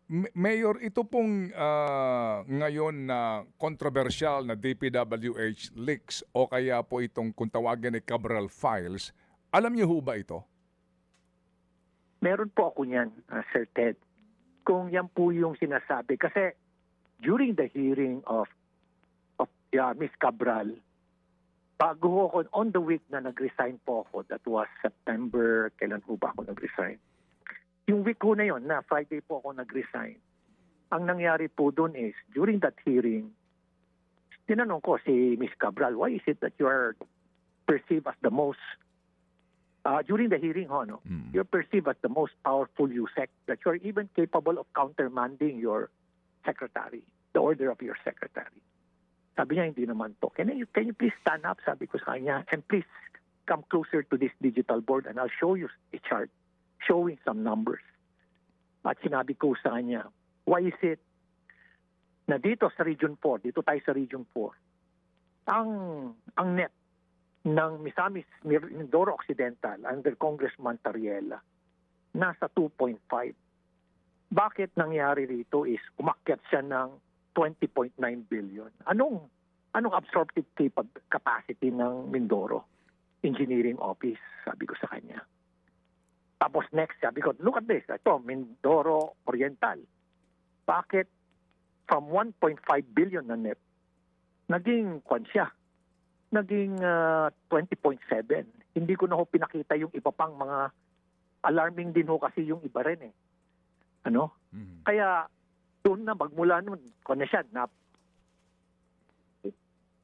Mayor, ito pong ngayon na controversial na DPWH leaks o kaya po itong kung tawagin ay Cabral Files, alam niyo ho ba ito? Meron po ako niyan, Sir Ted. Kung yan po yung sinasabi. Kasi during the hearing of Miss Cabral, bago ako, on the week na nag-resign po ako, that was September, kailan po ba ako nag-resign? Yung week ko na yon, na Friday po ako nag-resign. Ang nangyari po doon is, during that hearing, tinanong ko si Miss Cabral, why is it that you are perceived as the most, during the hearing, you're perceived as the most powerful USEC, that you're even capable of countermanding your secretary, the order of your secretary. Sabi niya, hindi naman to. Can you please stand up? Sabi ko sa kanya, and please come closer to this digital board and I'll show you a chart showing some numbers. At sinabi ko sa kanya, why is it na dito sa Region 4, dito tayo sa Region 4, ang net ng Misamis Mindoro Occidental under Congressman Tariela nasa 2.5. Bakit nangyari rito is umakyat siya ng 20.9 billion. Anong absorptive capacity ng Mindoro Engineering Office? Sabi ko sa kanya. Tapos next, sabi ko, look at this. Ito, Mindoro Oriental. Bakit from 1.5 billion na net, naging siya? Naging 20.7. Hindi ko na ho pinakita yung iba pang mga alarming din ho kasi yung iba rin eh. Ano? Mm-hmm. Kaya doon na, magmula noon, siya,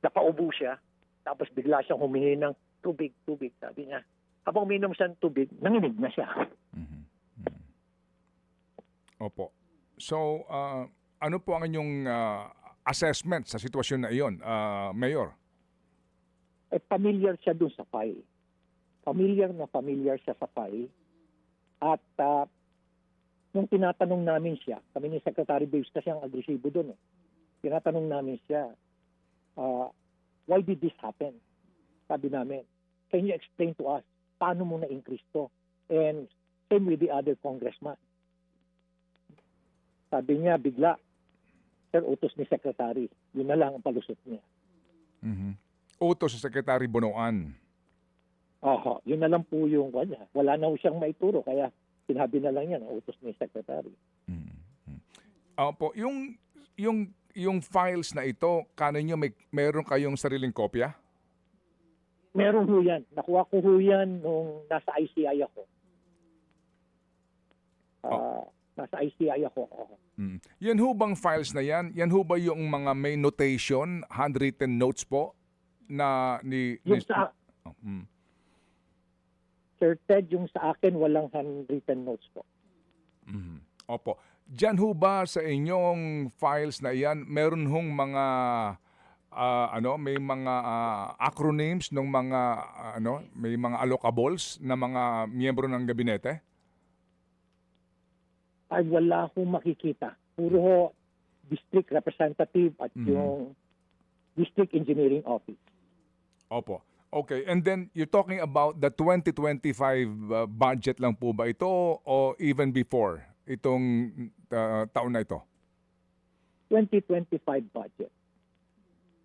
napaubo siya. Tapos bigla siyang humingi ng tubig. Sabi niya, habang uminom siya ng tubig, nanginig na siya. Mm-hmm. Opo. So, ano po ang inyong assessment sa sitwasyon na iyon, Mayor? Familiar siya dun sa file. Familiar siya sa file. At nung tinatanong namin siya, kami ni Secretary Baves kasi ang agresibo dun eh. Tinatanong namin siya, why did this happen? Sabi namin, can you explain to us paano mo na-increase to? And same with the other congressman. Sabi niya, bigla, sir, utos ni Secretary. Yun na lang ang palusot niya. Mm-hmm. Utos sa Secretary Bonoan. Oho, yun na lang po yung kanya. Wala na ho siyang maituro, kaya sinabi na lang yan, utos ni Secretary. Mm-hmm. Opo, yung files na ito, kanin nyo meron kayong sariling kopya? Meron ho yan. Nakuha ko ho yan nung nasa ICI ako. Nasa ICI ako. Mm. Yan ho bang files na yan? Yan ho ba yung mga may notation, handwritten notes po? Na Sir Ted, yung sa akin, walang handwritten notes po. Mm-hmm. Opo. Diyan ho ba sa inyong files na yan, meron hong mga may mga acronyms ng mga may mga allocables na mga miyembro ng gabinete? Ay wala akong makikita. Puro ho district representative at yung district engineering office. Opo. Okay. And then you're talking about the 2025 budget lang po ba ito o even before itong taon na ito? 2025 budget.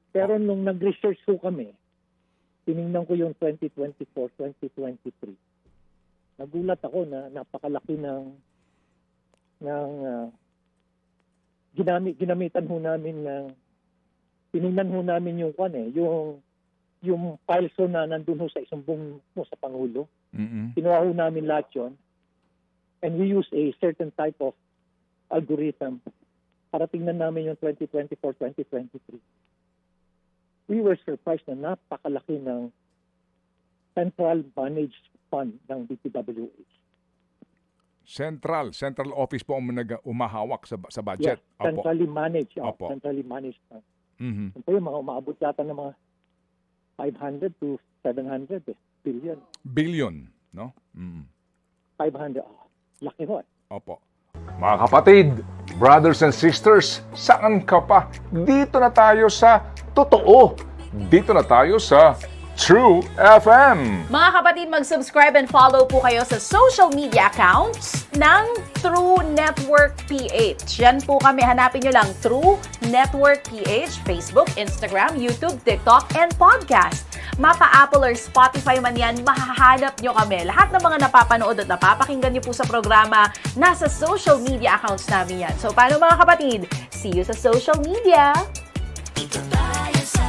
Pero nung nag-research ko kami, tinignan ko yung 2024, 2023. Nagulat ako na napakalaki ng ginamitan ho namin ng tinignan ho namin yung yung files ho na nandun ho sa isumbong mo sa Pangulo. Mm-hmm. Kinuha ho namin lahat yun. And we use a certain type of algorithm para tingnan namin yung 2024, 2023. We were surprised na napakalaki ng central managed fund ng DPWH. Central office po ang umahawak sa budget. Yes, centrally managed. Opo. Centrally managed fund. Mm-hmm. Ito yung mga umaabot yata ng mga 500 to 700 billion. Billion, no? Mm-hmm. 500. Laki ho. Opo. Mga kapatid, brothers and sisters, saan ka pa? Dito na tayo sa totoo. Dito na tayo sa True FM. Mga kapatid, mag-subscribe and follow po kayo sa social media accounts ng True Network PH. Yan po kami. Hanapin nyo lang True Network PH, Facebook, Instagram, YouTube, TikTok, and podcast. Mapa Apple or Spotify man yan, mahahanap nyo kami. Lahat ng mga napapanood at napapakinggan nyo po sa programa, nasa social media accounts namin yan. So, paano mga kapatid? See you sa social media! Dito tayo sa